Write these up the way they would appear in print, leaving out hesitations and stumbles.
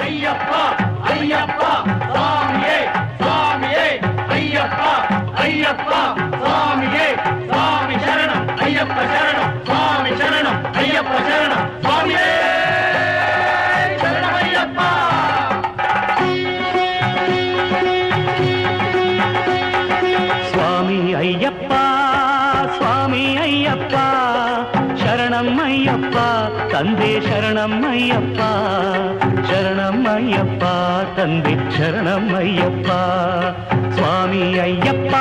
ಅಯ್ಯಪ್ಪ ಅಯ್ಯಪ್ಪ ಸ್ವಾಮಿಯೇ ಸ್ವಾಮಿಯೇ ಅಯ್ಯಪ್ಪ ಅಯ್ಯಪ್ಪ ಸ್ವಾಮಿಯೇ ಸ್ವಾಮಿ ಶರಣಂ ಅಯ್ಯಪ್ಪ ಶರಣಂ ಸ್ವಾಮಿ ಶರಣಂ ಅಯ್ಯಪ್ಪ ಶರಣಂ ಸ್ವಾಮಿಯೇ ಶರಣಮಯ್ಯಪ್ಪ. ಸ್ವಾಮಿ ಅಯ್ಯಪ್ಪ ಸ್ವಾಮಿ ಅಯ್ಯಪ್ಪ ಶರಣಮ್ಮಯ್ಯಪ್ಪ ತಂದೆ ಶರಣಮ್ಮಯ್ಯಪ್ಪ ಶರಣಮ್ಮಯ್ಯಪ್ಪ ತಂದೆ ಶರಣಮ್ಮಯ್ಯಪ್ಪ. ಸ್ವಾಮಿ ಅಯ್ಯಪ್ಪ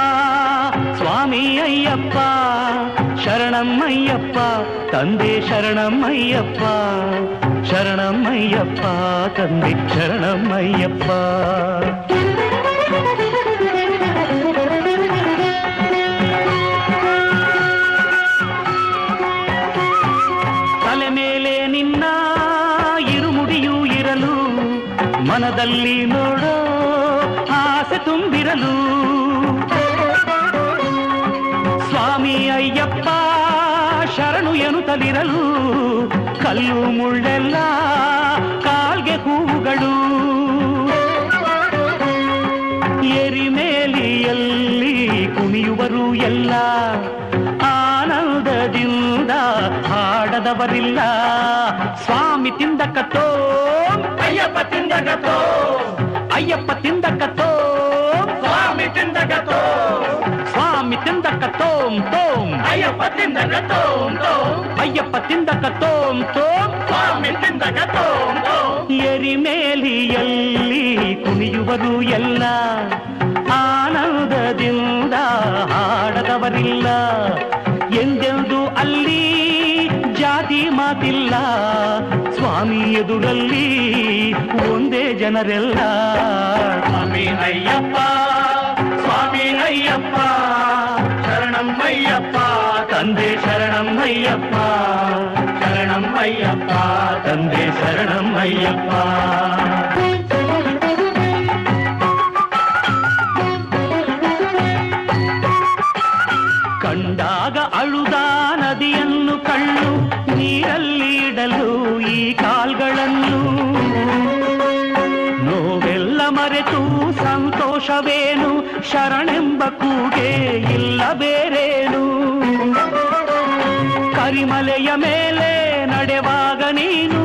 ಸ್ವಾಮಿ ಅಯ್ಯಪ್ಪ ಶರಣಮ್ಮಯ್ಯಪ್ಪ ತಂದೆ ಶರಣಮ್ಮಯ್ಯಪ್ಪ ಶರಣಮ್ಮಯ್ಯಪ್ಪ ತಂದೆ ಶರಣಮ್ಮಯ್ಯಪ್ಪ. ತಲೆ ಮೇಲೆ ನಿನ್ನ ಇರುಮುಡಿಯೂ ಇರಲು ಮನದಲ್ಲಿ ನೋಡೋ ಆಸೆ ತುಂಬಿರಲು ಸ್ವಾಮಿ ಅಯ್ಯಪ್ಪ ಶರಣು ಎನ್ನುತ್ತಲಿರಲು ಕಲ್ಲು ಮುಳ್ಳೆಲ್ಲ ಕಾಲ್ಗೆ ಹೂವುಗಳು ಎರಿಮೇಲಿಯಲ್ಲಿ ಕುಣಿಯುವರು ಎಲ್ಲ ಆನಂದದಿಂದ ಹಾಡದವರಿಲ್ಲ. ಸ್ವಾಮಿ ತಿಂದಕತ್ತೋ ಅಯ್ಯಪ್ಪ ತಿಂದಕತ್ತೋ ಅಯ್ಯಪ್ಪ ತಿಂದಕತ್ತೋ ಸ್ವಾಮಿ ತಿಂದಕತ್ತೋ ಸ್ವಾಮಿ ತಿಂದಕತ್ತೋಂ ತೋಂ ಅಯ್ಯಪ್ಪ ತಿಂದಕತ್ತೋ ಅಯ್ಯಪ್ಪ ತಿಂದಕತ್ತೋಂ ತೋಂ ಸ್ವಾಮಿ ತಿಂದಕತ್ತೋ ಎರಿಮೇಲಿಯಲ್ಲಿ ಕುಣಿಯುವರು ಎಲ್ಲ ಆನಂದದಿಂದ ಹಾಡದವರಿಲ್ಲ. ಎಂದೆಂದು ಅಲ್ಲಿ ಜಾತಿ ಮಾತಿಲ್ಲ ಸ್ವಾಮಿ ಎದುರಲ್ಲಿ ಒಂದೇ ಜನರೆಲ್ಲ. ಸ್ವಾಮಿ ಅಯ್ಯಪ್ಪ ಸ್ವಾಮಿ ಅಯ್ಯಪ್ಪ ಶರಣಮ್ಮಯ್ಯಪ್ಪ ತಂದೆ ಶರಣಮ್ಮಯ್ಯಪ್ಪ ಶರಣಮ್ಮಯ್ಯಪ್ಪ ತಂದೆ ಶರಣಮ್ಮಯ್ಯಪ್ಪ. ಕಂಡಾಗ ಅಳುದ ನದಿಯನ್ನು ಕಳ್ಳು ನೀರಲ್ಲಿಡಲು ಈ ಕಾಲ್ಗಳನ್ನು ನೋವೆಲ್ಲ ಮರೆತು ಸಂತೋಷವೇನು ಶರಣೆಂಬ ಕೂಗೆ ಇಲ್ಲ ಬೇರೇನು. ಕರಿಮಲೆಯ ಮೇಲೆ ನಡೆವಾಗ ನೀನು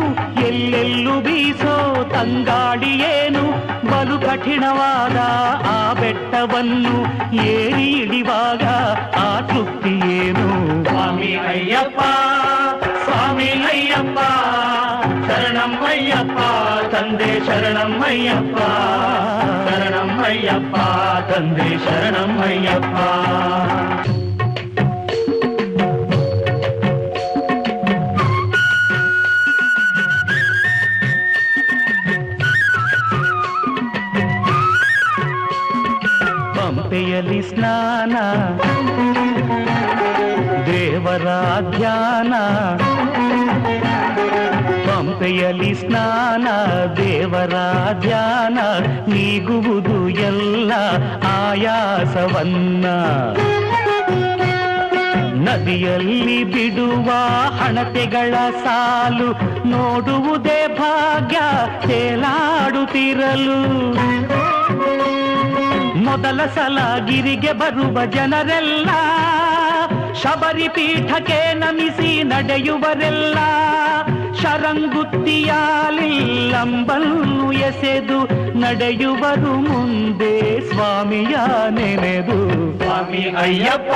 ಎಲ್ಲೆಲ್ಲೂ ಬೀಸೋ ತಂಗಾಡಿಯೇನು ಬಲು ಕಠಿಣವಾದ ಆ ಬೆಟ್ಟವನ್ನು ಏರಿ ಇಳಿವಾಗ ಆ ತೃಪ್ತಿಯೇನು. ಸ್ವಾಮಿ ಅಯ್ಯಪ್ಪ ಸ್ವಾಮಿ ಅಯ್ಯಪ್ಪ ಶರಣಮ್ಮಯ್ಯಪ್ಪ ತಂದೆ ಶರಣಮ್ಮಯ್ಯಪ್ಪ ಶರಣಮ್ಮಯ್ಯಪ್ಪ ತಂದೆ ಶರಣಮ್ಮಯ್ಯಪ್ಪ. ಪಂಪೆಯಲ್ಲಿ ಸ್ನಾನ ದೇವರ ಧ್ಯಾನ ಪಂಪೆಯಲ್ಲಿ ಸ್ನಾನ ದೇವರ ಧ್ಯಾನ ನೀಗುವುದು ಎಲ್ಲ ಆಯಾಸವನ್ನ. ನದಿಯಲ್ಲಿ ಬಿಡುವ ಹಣತೆಗಳ ಸಾಲು ನೋಡುವುದೇ ಭಾಗ್ಯ ತೇಲಾಡುತ್ತಿರಲು. ಮೊದಲ ಸಲ ಗಿರಿಗೆ ಬರುವ ಜನರೆಲ್ಲ ಶಬರಿ ಪೀಠಕ್ಕೆ ನಮಿಸಿ ನಡೆಯುವರೆಲ್ಲ ಶರಂಗುತ್ತಿಯಾಲಿಲ್ಲಂಬನ್ನು ಎಸೆದು ನಡೆಯುವರು ಮುಂದೆ ಸ್ವಾಮಿಯ ನೆನೆದು. ಸ್ವಾಮಿ ಅಯ್ಯಪ್ಪ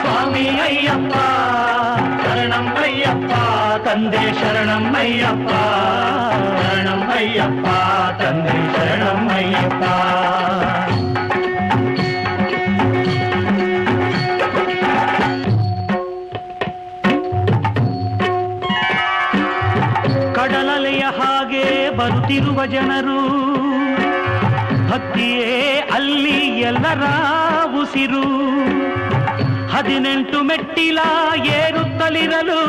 ಸ್ವಾಮಿ ಅಯ್ಯಪ್ಪ ಶರಣಮ್ಮಯ್ಯಪ್ಪ ತಂದೆ ಶರಣಮ್ಮಯ್ಯಪ್ಪ ಶರಣಮ್ಮಯ್ಯಪ್ಪ ತಂದೆ ಶರಣಮ್ಮಯ್ಯಪ್ಪ. ಕಡಲಲೆಯ ಹಾಗೆ ಬರುತ್ತಿರುವ ಜನರು ಭಕ್ತಿಯೇ ಅಲ್ಲಿ ಎಲ್ಲರ ಉಸಿರು. 18 ಮೆಟ್ಟಿಲ ಏರುತ್ತಲಿರಲು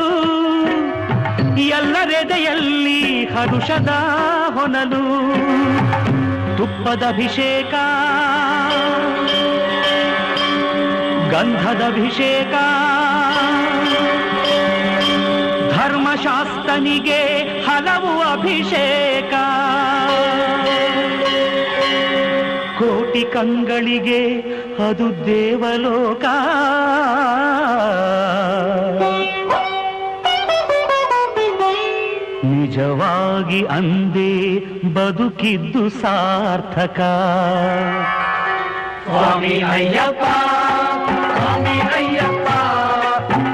ಎಲ್ಲರೆದೆಯಲ್ಲಿ ಹರುಷದ ಹೊನಲು. ತುಪ್ಪದ ಅಭಿಷೇಕ ಗಂಧದ ಅಭಿಷೇಕ ಧರ್ಮಶಾಸ್ತ್ರನಿಗೆ ಹಲವು ಅಭಿಷೇಕ. ಕಂಗಳಿಗೆ ಅದು ದೇವಲೋಕ. ನಿಜವಾಗಿ ಅಂದೇ ಬದುಕಿದ್ದು ಸಾರ್ಥಕ. ಸ್ವಾಮಿ ಅಯ್ಯಪ್ಪ ಸ್ವಾಮಿ ಅಯ್ಯಪ್ಪ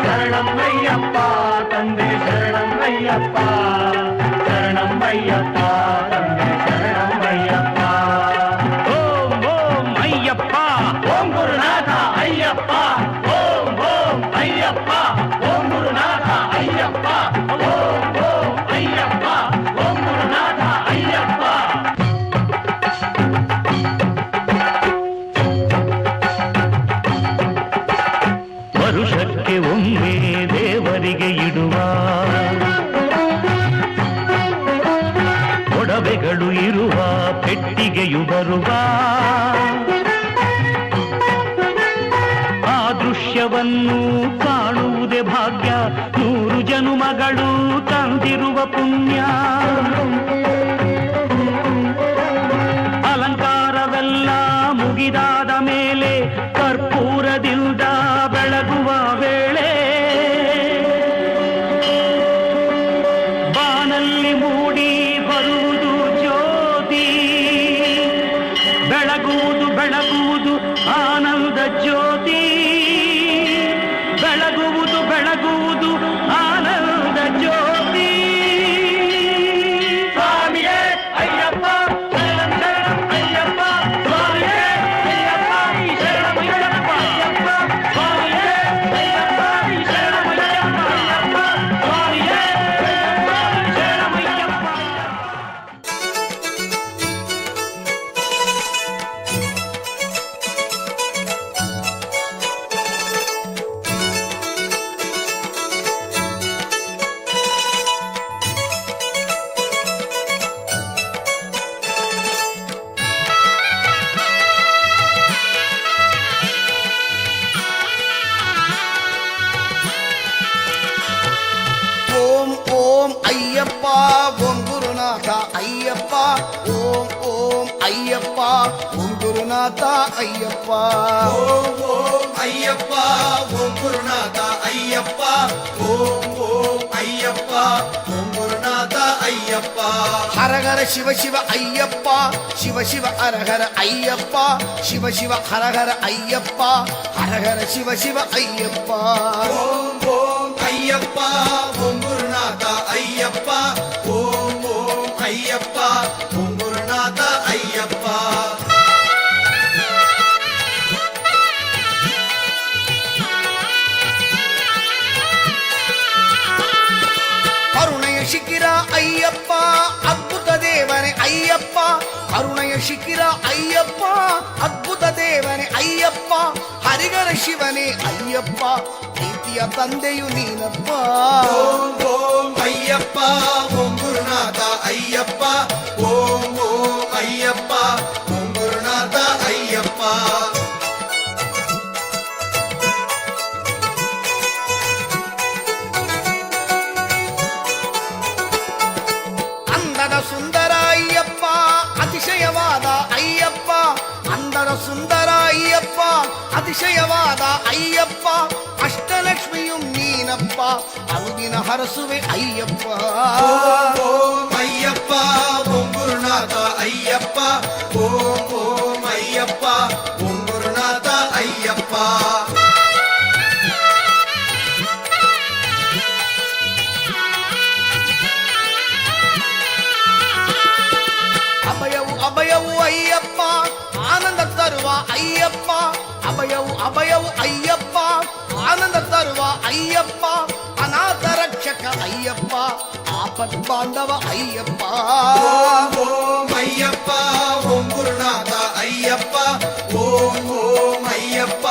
ಶರಣಂ ಅಯ್ಯಪ್ಪ ತಂದೆ ಶರಣಂ ಅಯ್ಯಪ್ಪ ಶರಣಂ ಅಯ್ಯಪ್ಪ ತಂದೆ ಶರಣಂ ಅಯ್ಯಪ್ಪ. ಓಂ ಓಂ ಅಯ್ಯಪ್ಪ, ಓಂ ಗುರುನಾಥ ಅಯ್ಯಪ್ಪ, ಓಂ ಓಂ ಅಯ್ಯಪ್ಪ, ಓಂ ಗುರುನಾಥ ಅಯ್ಯಪ್ಪ, ಓಂ ಓಂ ಅಯ್ಯಪ್ಪ, ಓಂ ಗುರುನಾಥ ಅಯ್ಯಪ್ಪ. ವರುಷಕ್ಕೆ ಒಮ್ಮೆ ದೇವರಿಗೆ ಇಡುವ ಒಡವೆಗಳು ಇರುವ ಪೆಟ್ಟಿಗೆಯು ಬರುವ ಆ ದೃಶ್ಯವನ್ನು ಕಾಣುವುದೇ ಭಾಗ್ಯ. 100 ಜನುಮಗಳು ತಂದಿರುವ ಪುಣ್ಯ. ಅಲಂಕಾರವೆಲ್ಲ ಮುಗಿದಾದ ಮೇಲೆ ಕರ್ಪೂರದಿಂದ ಬೆಳಗುವ ವೇಳೆ ಬಾನಲ್ಲಿ ಮೂಡಿ ಬರುವುದು ಜ್ಯೋತಿ. ಬೆಳಗುವುದು ಬೆಳಗುವುದು ಆನಂದ ಜ್ಯೋತಿ. ಬೆಳಗುವುದು ಬೆಳಗುವುದು ಆನಂದ ಜ್ಯೋತಿ. ಸ್ವಾಮಿಯೇ ಅಯ್ಯಪ್ಪ ಶರಣಂ ಶರಣಂ ಅಯ್ಯಪ್ಪ ಸ್ವಾಮಿಯೇ ಅಯ್ಯಪ್ಪ ಶರಣಂ ಅಯ್ಯಪ್ಪ ಅಯ್ಯಪ್ಪ ಸ್ವಾಮಿಯೇ ಅಯ್ಯಪ್ಪ ಶರಣಂ ಅಯ್ಯಪ್ಪ ಅಯ್ಯಪ್ಪ ಸ್ವಾಮಿಯೇ ಅಯ್ಯಪ್ಪ ಶರಣಂ ಅಯ್ಯಪ್ಪ. ಓಂ ಓಂ ಅಯ್ಯಪ್ಪ ಓಂ ಗುರುನಾಥ ಅಯ್ಯಪ್ಪ ಓಂ ಓಂ ಅಯ್ಯಪ್ಪ ಓಂ ಗುರುನಾಥ ಅಯ್ಯಪ್ಪ ಓಂ ಓಂ ಅಯ್ಯಪ್ಪ ಓಂ ಗುರುನಾಥ ಅಯ್ಯಪ್ಪ ಓಂ ಓಂ ಅಯ್ಯಪ್ಪ ಓಂ ಗುರುನಾಥ ಅಯ್ಯಪ್ಪ. ಹರಹರ ಶಿವ ಶಿವ ಅಯ್ಯಪ್ಪ ಶಿವ ಶಿವ ಹರಹರ ಅಯ್ಯಪ್ಪ ಶಿವ ಶಿವ ಹರಹರ ಅಯ್ಯಪ್ಪ ಹರಹರ ಶಿವ ಶಿವ ಅಯ್ಯಪ್ಪ. ಓಂ ಓಂ ಅಯ್ಯಪ್ಪ ಓಂ ಗುರುನಾಥ ಅಯ್ಯಪ್ಪ ಓಂ ಓಂ ಅಯ್ಯಪ್ಪ ಓಂ ಗುರುನಾಥ ಅಯ್ಯಪ್ಪ. ಕರುಣೆಯ ಶಿಖಿರ ಅಯ್ಯಪ್ಪ ಅದ್ಭುತ ದೇವನೇ ಅಯ್ಯಪ್ಪ ಕರುಣೆಯ ಶಿಖಿರ ಅಯ್ಯಪ್ಪ ಅದ್ಭುತ ದೇವನೇ ಅಯ್ಯಪ್ಪ ಹರಿಹರ ಶಿವನೇ ಅಯ್ಯಪ್ಪ ಪ್ರೀತಿಯ ತಂದೆಯು ನೀನಪ್ಪ. ಓಂ ಓಂ ಅಯ್ಯಪ್ಪ ಓಂ ಗುರುನಾಥ ಅಯ್ಯಪ್ಪ ಓಂ ಓಂ ಅಯ್ಯಪ್ಪ ಓಂ ಗುರುನಾಥ ಅಯ್ಯಪ್ಪ. ಅಂದದ ಸುಂದರ ಅಯ್ಯಪ್ಪ ಅತಿಶಯವಾದ ಅಯ್ಯಪ್ಪ ಅಂದದ ಸುಂದರ ಅಯ್ಯಪ್ಪ ಅತಿಶಯವಾದ ಅಯ್ಯಪ್ಪ ಅಷ್ಟಲಕ್ಷ್ಮಿಯು ನೀನಪ್ಪ ಅರುದಿನ ಹರಸುವೆ ಅಯ್ಯಪ್ಪ. ಓಂ ಓಂ ಅಯ್ಯಪ್ಪ ಓಂ ಗುರುನಾಥ ಅಯ್ಯಪ್ಪ ಓಂ ಓಂ ಅಯ್ಯಪ್ಪ ಓಂ ಗುರುನಾಥ ಅಯ್ಯಪ್ಪ. ಅಭಯವು ಅಭಯವು ಅಯ್ಯಪ್ಪ ಆನಂದ ತರುವ ಅಯ್ಯಪ್ಪ ಅಭಯವು ಅಭಯವು ಅಯ್ಯಪ್ಪ ಆನಂದ ತರುವ ಅಯ್ಯಪ್ಪ ಅನಾಥ ರಕ್ಷಕ ಅಯ್ಯಪ್ಪ ಆಪತ್ ಬಾಂಧವ ಅಯ್ಯಪ್ಪ. ಓಂ ಓಂ ಅಯ್ಯಪ್ಪ ಓಂ ಗುರುನಾಥ ಅಯ್ಯಪ್ಪ ಓಂ ಓಂ ಅಯ್ಯಪ್ಪ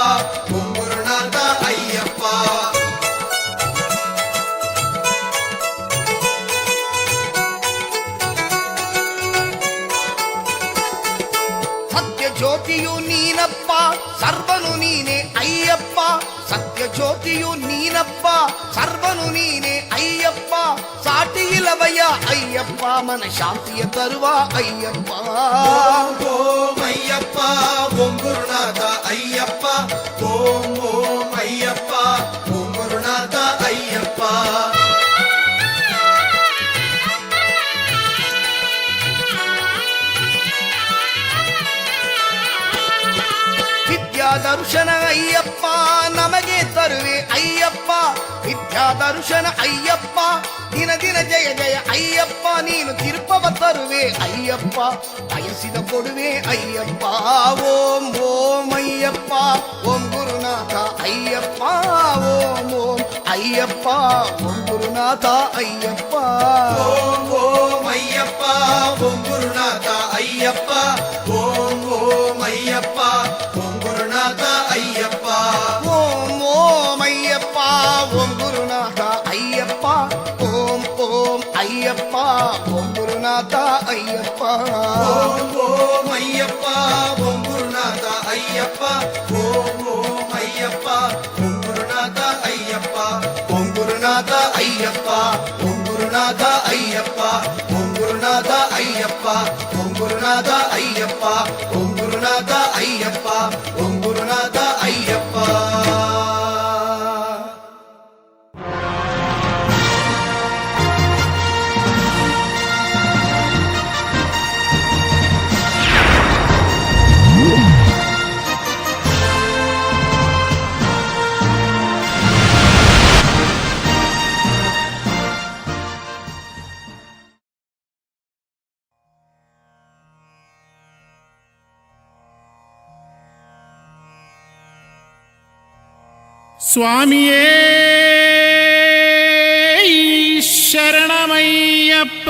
ಓಂ ಗುರುನಾಥ ಅಯ್ಯಪ್ಪ. ಸತ್ಯ ಜ್ಯೋತಿಯು ನೀನಪ್ಪ ಸರ್ವನು ನೀನೆ ಅಯ್ಯಪ್ಪ ಸತ್ಯ ಜ್ಯೋತಿಯು ನೀನಪ್ಪ ಸರ್ವನು ನೀನೆ ಅಯ್ಯಪ್ಪ ಸಾಟಿ ಇಲ್ಲವಯ್ಯ ಅಯ್ಯಪ್ಪ ಮನ ಶಾಂತಿಯ ತರುವ ಅಯ್ಯಪ್ಪ ಓಂ ಅಯ್ಯಪ್ಪ ಓಂ ಗುರುನಾಥ ಅಯ್ಯಪ್ಪ ಓಂ ಓಂ ಅಯ್ಯಪ್ಪ ಓಂ ಗುರುನಾಥ ಅಯ್ಯಪ್ಪ ವಿದ್ಯಾ ದರ್ಶನ ಅಯ್ಯಪ್ಪ ನಮಗೆ ತರುವೆ ಅಯ್ಯಪ್ಪ ವಿದ್ಯಾ ದರ್ಶನ ಅಯ್ಯಪ್ಪ ದಿನ ದಿನ ಜಯ ಜಯ ಅಯ್ಯಪ್ಪ ನೀನು ತಿರುಪವ ತರುವೆ ಅಯ್ಯಪ್ಪ ಬಯಸಿದ ಕೊಡುವೆ ಅಯ್ಯಪ್ಪ ಓಂ ಓಂ ಅಯ್ಯಪ್ಪ ಓಂ ಗುರುನಾಥ ಅಯ್ಯಪ್ಪ ಓಂ ಓಂ ಅಯ್ಯಪ್ಪ ಓಂ ಗುರುನಾಥ ಅಯ್ಯಪ್ಪ ಓಂ ಓಂ ಅಯ್ಯಪ್ಪ ಓಂ ಗುರುನಾಥ ಅಯ್ಯಪ್ಪ ಓಂ ಓಂ ಅಯ್ಯಪ್ಪ ಓಂ ಗುರುನಾಥ ಅಯ್ಯಪ್ಪ ಓಂ ಓಂ ಅಯ್ಯಪ್ಪ ಓಂ ಗುರುನಾಥ ಅಯ್ಯಪ್ಪ ಓಂ ಓಂ ಅಯ್ಯಪ್ಪ ಓಂ ಗುರುನಾಥ ಅಯ್ಯಪ್ಪ ಓಂ ಓಂ ಅಯ್ಯಪ್ಪ ಓಂ ಗುರುನಾಥ ಅಯ್ಯಪ್ಪ ಓಂ ಓಂ ಅಯ್ಯಪ್ಪ ಓಂ ಗುರುನಾಥ ಅಯ್ಯಪ್ಪ ಓಂ ಗುರುನಾಥ ಅಯ್ಯಪ್ಪ ಓಂ ಗುರುನಾಥ ಅಯ್ಯಪ್ಪ ಓಂ ಗುರುನಾಥ ಅಯ್ಯಪ್ಪ ಓಂ ಗುರುನಾಥ ಅಯ್ಯಪ್ಪ ಓಂ ಗುರುನಾಥ ಅಯ್ಯಪ್ಪ ಓಂ ಗುರುನಾಥ ಅಯ್ಯಪ್ಪ ಸ್ವಾಮಿಯೇ ಶರಣಮಯ್ಯಪ್ಪ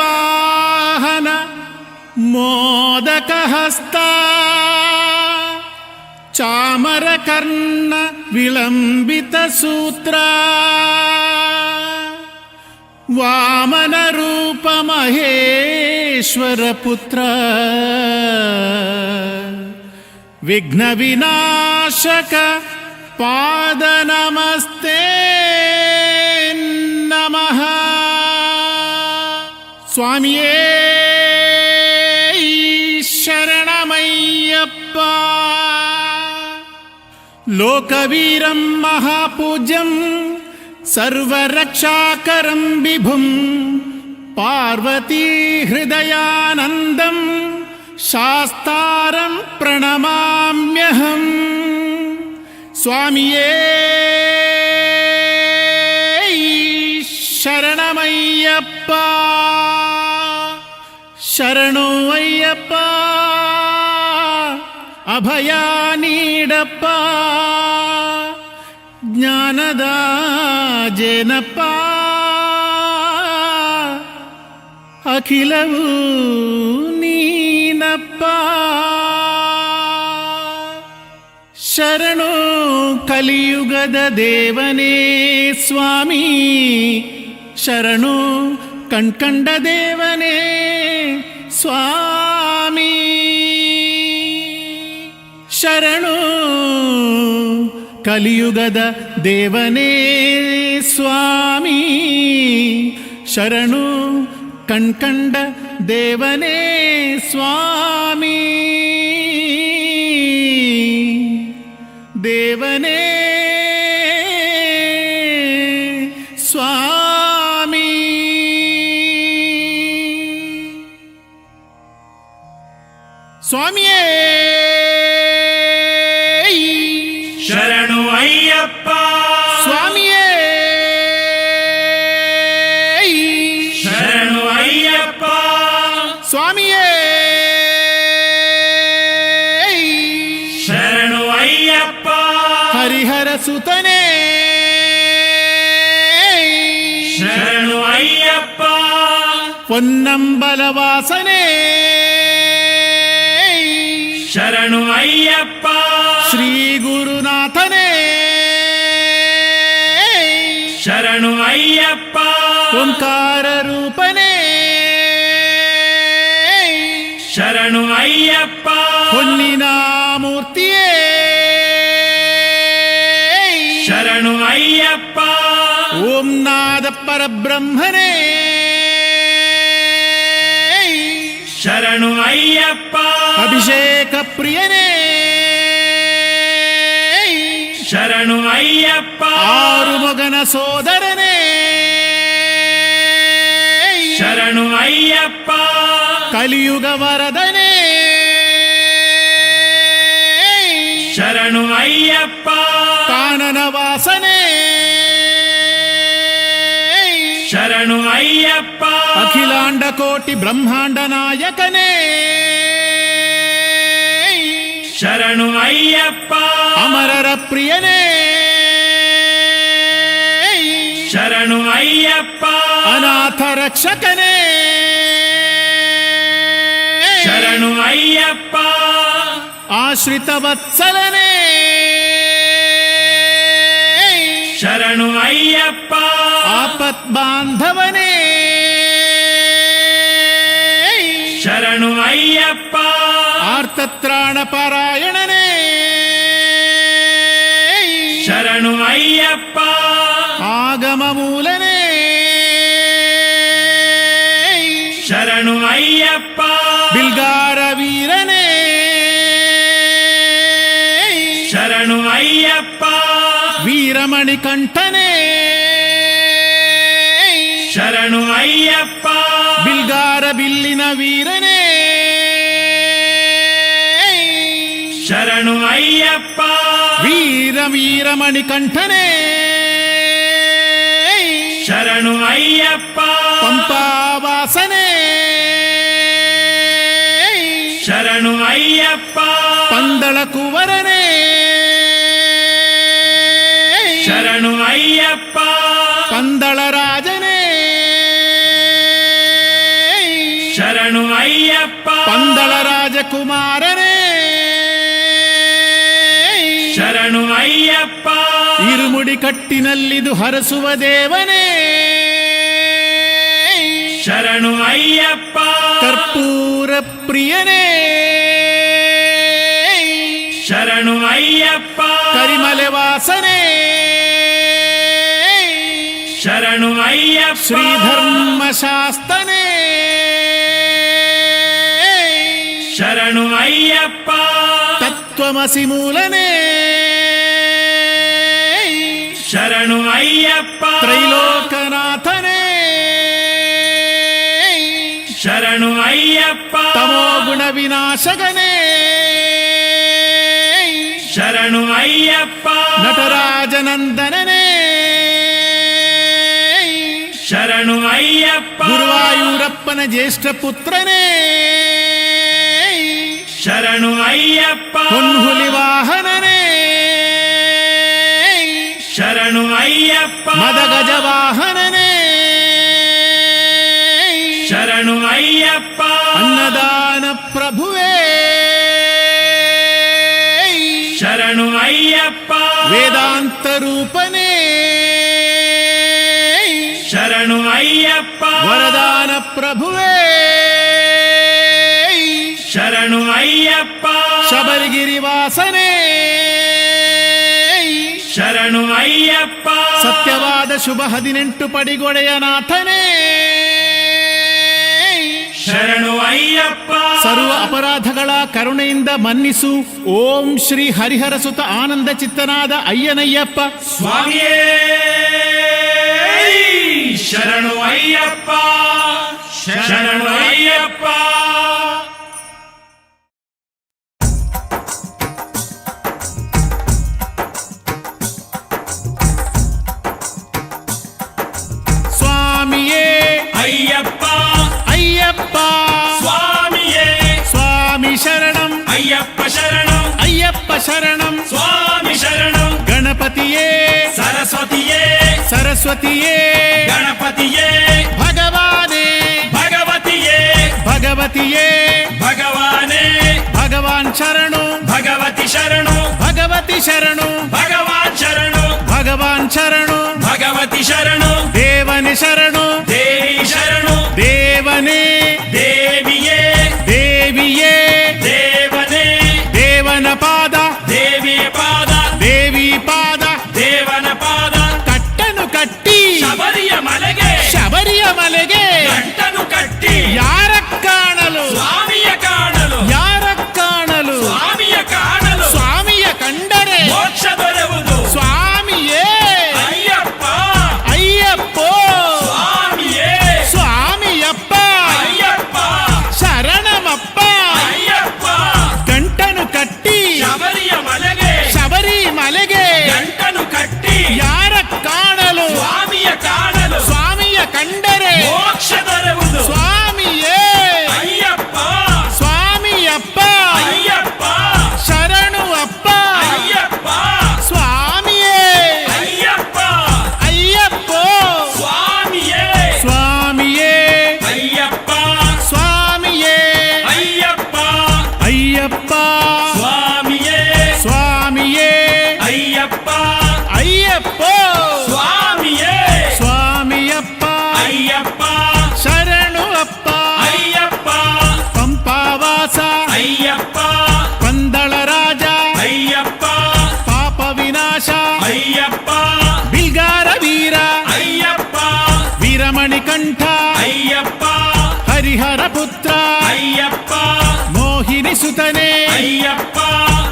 ಮೂಷಿಕವಾಹನ ಮೋದಕಹಸ್ತ ಚಾಮರಕರ್ಣ ವಿಳಂಬಿತ ಸೂತ್ರ ವಾಮನ ರೂಪ ಮಹೇಶ್ವರ ಪುತ್ರ ವಿಘ್ನ ವಿನಾಶಕ ಪಾದ ನಮಸ್ತೆ ನಮಃ ಸ್ವಾಮಿಯೇ ಶರಣಮಯ್ಯಪ್ಪ ಲೋಕವೀರಂ ಮಹಾಪೂಜ್ಯಂ ಸರ್ವರಕ್ಷಾಕರಂ ವಿಭುಂ ಪಾರ್ವತೀ ಹೃದಯಾನಂದಂ ಶಾಸ್ತಾರಂ ಪ್ರಣಮಾಮ್ಯಹಂ ಸ್ವಾಮಿಯೇ ಶರಣಮಯ್ಯಪ್ಪ ಶರಣು ಅಯ್ಯಪ್ಪ ಅಭಯ ನೀಡಪ್ಪ ಜ್ಞಾನದ ಜೇನಪ್ಪ ಅಖಿಲವೂ ನೀನಪ್ಪ ಶರಣು ಕಲಿಯುಗದ ದೇವನೇ ಸ್ವಾಮಿ ಶರಣು ಕಣ್ಕಂಡ ದೇವನೇ ಸ್ವಾಮಿ ಶರಣು ಕಲಿಯುಗದ ದೇವನೇ ಸ್ವಾಮಿ ಶರಣು ಕಣ್ಕಂಡ ದೇವನೇ ಸ್ವಾಮಿ ದೇವನೇ ಸ್ವಾಮಿ ಸ್ವಾಮಿಯೇ ಶರಣು ಅಯ್ಯಪ್ಪ ಸ್ವಾಮಿಯೇ ಶರಣು ಅಯ್ಯಪ್ಪ ಸ್ವಾಮಿಯೇ ಶರಣು ಅಯ್ಯಪ್ಪ ಹರಿಹರ ಸುತನೇ ಶರಣು ಅಯ್ಯಪ್ಪ ಪೊನ್ನಂಬಲ ವಾಸನೆ ಶರಣು ಅಯ್ಯಪ್ಪ ಶ್ರೀ ಗುರುನಾಥನೇ ಶರಣು ಅಯ್ಯಪ್ಪ ಓಂಕಾರ ರೂಪನೇ ಶರಣು ಅಯ್ಯಪ್ಪ ಹೊನ್ನಿನ ಮೂರ್ತಿಯೇ ಶರಣು ಅಯ್ಯಪ್ಪ ಓಂ ನಾದ ಪರಬ್ರಹ್ಮನೇ ಶರಣು ಅಯ್ಯಪ್ಪ ಅಭಿಷೇಕ ಪ್ರಿಯನೇ ಶರಣು ಅಯ್ಯಪ್ಪ ಆರು ಮಗನ ಸೋದರನೇ ಶರಣು ಅಯ್ಯಪ್ಪ ಕಲಿಯುಗ ವರದನೇ ಶರಣು ಅಯ್ಯಪ್ಪ ಕಾನನ ವಾಸನೆ ಶರಣು ಅಯ್ಯಪ್ಪ ಅಖಿಲಾಂಡ ಕೋಟಿ ಬ್ರಹ್ಮಾಂಡ ನಾಯಕನೇ ಶರಣು ಅಯ್ಯಪ್ಪ ಅಮರರ ಪ್ರಿಯನೇ ಶರಣು ಅಯ್ಯಪ್ಪ ಅನಾಥ ರಕ್ಷಕನೇ ಶರಣು ಅಯ್ಯಪ್ಪ ಆಶ್ರಿತ ವತ್ಸಲನೇ ಶರಣು ಅಯ್ಯಪ್ಪ ಆಪತ್ ಬಾಂಧವನೇ ಶರಣು ಅಯ್ಯಪ್ಪ ಆರ್ತತ್ರಾಣ ಪಾರಾಯಣನೇ ಶರಣು ಅಯ್ಯಪ್ಪ ಆಗಮ ಮೂಲನೇ ಶರಣು ಅಯ್ಯಪ್ಪ ಬಿಲ್ಗಾರ ವೀರನೇ ಶರಣು ಅಯ್ಯಪ್ಪ ವೀರಮಣಿ ಕಂಠನೇ ಶರಣು ಅಯ್ಯಪ್ಪ ಬಿಲ್ಗಾರ ಬಿಲ್ಲಿನ ವೀರನೇ ಶರಣು ಅಯ್ಯಪ್ಪ ವೀರಮಣಿ ಕಂಠನೇ ಶರಣು ಅಯ್ಯಪ್ಪ ಪಂಪಾವಾಸನೆ ಶರಣು ಅಯ್ಯಪ್ಪ ಪಂದಳ ಕುವರನೇ ಶರಣು ಅಯ್ಯಪ್ಪ ಪಂದಳ ರಾಜನೇ ಶರಣು ಅಯ್ಯಪ್ಪ ಪಂದಳ ರಾಜಕುಮಾರನೇ ಶರಣು ಅಯ್ಯಪ್ಪ ಇರುಮುಡಿ ಕಟ್ಟಿನಲ್ಲಿದು ಹರಸುವ ದೇವನೇ ಶರಣು ಅಯ್ಯಪ್ಪ ಕರ್ಪೂರ ಪ್ರಿಯನೇ ಶರಣು ಅಯ್ಯಪ್ಪ ಕರಿಮಲೆ ವಾಸನೆ ಶರಣು ಅಯ್ಯಪ್ಪ ಶ್ರೀಧರ್ಮ ಶಾಸ್ತನೇ ಶರಣು ಅಯ್ಯಪ್ಪ ತತ್ವಮಸಿ ಮೂಲನೇ ಶರಣು ಅಯ್ಯಪ್ಪ ತ್ರೈಲೋಕನಾಥನೇ ಶರಣು ಅಯ್ಯಪ್ಪ ತಮೋ ಗುಣ ವಿನಾಶಕನೇ ಶರಣು ಅಯ್ಯಪ್ಪ ನಟರಾಜನಂದನನೇ ಶರಣು ಅಯ್ಯಪ್ಪ ಗುರುವಾಯೂರಪ್ಪನ ಜ್ಯೇಷ್ಠ ಪುತ್ರನೇ ಶರಣು ಅಯ್ಯಪ್ಪ ಹೊನ್ಹುಲಿ ವಾಹನನೇ ಶರಣು ಅಯ್ಯಪ್ಪ ಮದಗಜ ವಾಹನನೇ ಶರಣು ಅಯ್ಯಪ್ಪ ಅನ್ನದಾನ ಪ್ರಭುವೇ ಶರಣು ಅಯ್ಯಪ್ಪ ವೇದಾಂತ ರೂಪನೇ ಶರಣು ಅಯ್ಯಪ್ಪ ವರದಾನ ಪ್ರಭುವೇ ಶರಣು ಅಯ್ಯಪ್ಪ ಶಬರಿಗಿರಿ ವಾಸನೆ ಶರಣು ಅಯ್ಯಪ್ಪ ಸತ್ಯವಾದ ಶುಭ 18 ಪಡಿಗೊಡೆಯ ನಾಥನೇ ಶರಣು ಅಯ್ಯಪ್ಪ ಸರ್ವ ಅಪರಾಧಗಳ ಕರುಣೆಯಿಂದ ಮನ್ನಿಸು ಓಂ ಶ್ರೀ ಹರಿಹರ ಸುತ ಆನಂದ ಚಿತ್ತನಾದ ಅಯ್ಯನಯ್ಯಪ್ಪ ಸ್ವಾಮಿಯೇ ಶರಣು ಅಯ್ಯಪ್ಪ ಶರಣು ಅಯ್ಯಪ್ಪ ಸ್ವಾಮಿಯೇ ಅಯ್ಯಪ್ಪ ಅಯ್ಯಪ್ಪ ಸ್ವಾಮಿಯೇ ಸ್ವಾಮಿ ಶರಣಂ ಅಯ್ಯಪ್ಪ ಶರಣು ಅಯ್ಯಪ್ಪ ಶರಣಂ ಸ್ವಾಮಿ ಶರಣು ಗಣಪತಿಯೇ ಸರಸ್ವತಿಯೇ ಸರಸ್ವತಿಯೇ ಗಣಪತಿಯೇ ಭಗವಾನೇ ಭಗವತಿಯೇ ಭಗವತಿಯೇ ಭಗವಾನೇ ಭಗವಾನ್ ಶರಣು ಭಗವತಿ ಶರಣು ಭಗವತಿ ಶರಣು ಭಗವಾನ್ ಶರಣು ಭಗವಾನ್ ಶರಣು ಭಗವತಿ ಶರಣು ದೇವನೇ ಶರಣು ದೇವಿ ಶರಣು ದೇವನೇ ದೇವಿಯೇ ದೇವಿ ಹರಿಹರ ಪುತ್ರ ಅಯ್ಯಪ್ಪ ಮೋಹಿನಿ ಸುತನೇ ಅಯ್ಯಪ್ಪ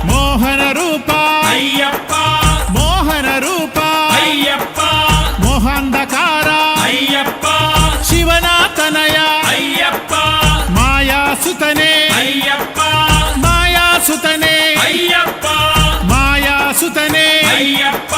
ಮೋಹನ ರೂಪ ಅಯ್ಯಪ್ಪ ಮೋಹನ ರೂಪ ಅಯ್ಯಪ್ಪ ಮೋಹಾಂಧಕಾರ ಅಯ್ಯಪ್ಪ ಶಿವನ ತನಯ ಅಯ್ಯಪ್ಪ ಮಾಯಾ ಸುತನೇ ಅಯ್ಯಪ್ಪ ಮಾಯಾ ಸುತನೇ ಅಯ್ಯಪ್ಪ ಮಾಯಾ ಸುತನೇ ಅಯ್ಯಪ್ಪ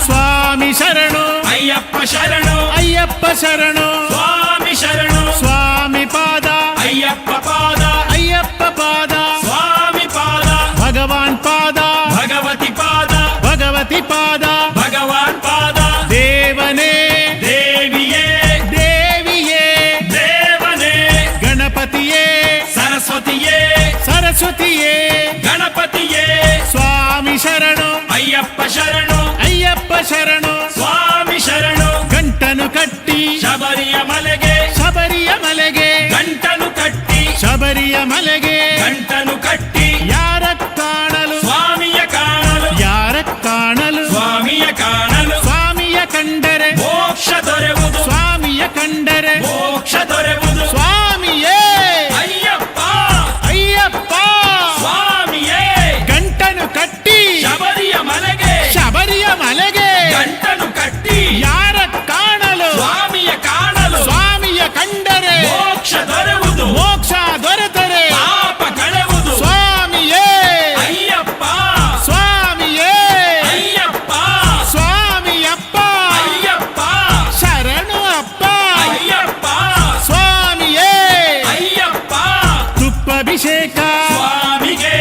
ಸ್ವಾಮಿ ಶರಣು ಅಯ್ಯಪ್ಪ ಶರಣು ಅಯ್ಯಪ್ಪ ಶರಣು ಸ್ವಾಮಿ ಶರಣು ಸ್ವಾಮಿ ಪಾದ ಅಯ್ಯಪ್ಪ ಪಾದ ಅಯ್ಯಪ್ಪ ಪಾದ ಸ್ವಾಮಿ ಪಾದ ಭಗವಾನ್ ಪಾದ ಭಗವತಿ ಪಾದ ಭಗವತಿ ಪಾದ ಭಗವಾನ್ ಪಾದ ದೇವನೇ ದೇವಿಯೇ ದೇವಿಯೇ ದೇವನೇ ಗಣಪತಿಯೇ ಸರಸ್ವತಿಯೇ ಸರಸ್ವತಿಯೇ ಗಣಪತಿಯೇ ಸ್ವಾಮಿ ಶರಣು ಅಯ್ಯಪ್ಪ ಶರಣು ಅಯ್ಯಪ್ಪ ಶರಣು ಸ್ವಾಮಿ ಶರಣು ಗಂಟನು ಕಟ್ಟಿ ಶಬರಿಯ ಮಲೆಗೆ ಶಬರಿಯ ಮಲೆಗೆ ಗಂಟನು ಕಟ್ಟಿ ಶಬರಿಯ ಮಲೆಗೆ ಗಂಟನು ಕಟ್ಟಿ ಯಾರ ಕಾಣಲು ಸ್ವಾಮಿಯ ಕಾಣಲು ಯಾರ ಕಾಣಲು ಸ್ವಾಮಿಯ ಕಾಣಲು ಸ್ವಾಮಿಯ ಕಂಡರೆ ಮೋಕ್ಷ ದೊರೆವುದು ಸ್ವಾಮಿಯ ಕಂಡರೆ ಮೋಕ್ಷ ದೊರೆವುದು ಸ್ವಾಮಿಯೇ ಅಯ್ಯಪ್ಪ ಅಯ್ಯಪ್ಪ ಸ್ವಾಮಿಯೇ ಗಂಟನು ಕಟ್ಟಿ ಶಬರಿಯ ಮಲೆಗೆ ಶಬರಿಯ ಮಲೆಗೆ ಗಂಟನು ಕಟ್ಟಿ ಯಾರ ಕಾಣಲು ಸ್ವಾಮಿಯ ಕಾಣಲು ಸ್ವಾಮಿಯ ಕಂಡರೆ ಮೋಕ್ಷ ದೊರೆವುದು ಮೋಕ್ಷ ದೊರೆತರೆ ಪಾಪ ಕಳೆವುದು ಸ್ವಾಮಿಯೇ ಅಯ್ಯಪ್ಪ ಸ್ವಾಮಿಯೇ ಅಯ್ಯಪ್ಪ ಸ್ವಾಮಿಯಪ್ಪ ಅಯ್ಯಪ್ಪ ಶರಣು ಅಪ್ಪ ಅಯ್ಯಪ್ಪ ಸ್ವಾಮಿಯೇ ಅಯ್ಯಪ್ಪ ತುಪ್ಪಭಿಷೇಕ ಸ್ವಾಮಿಗೆ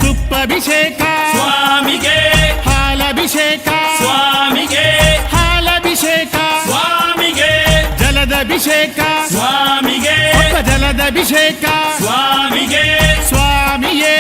ತುಪ್ಪಭಿಷೇಕ ಸ್ವಾಮಿಗೆ ಹಾಲಭಿಷೇಕ ಸ್ವಾಮಿಗೆ ಹಾಲಭಿಷೇಕ ಸ್ವಾಮಿಗೆ ಜಲದಭಿಷೇಕ ಸ್ವಾಮಿಗೆ ಜಲದಭಿಷೇಕ ಸ್ವಾಮಿಗೆ ಸ್ವಾಮಿಯೇ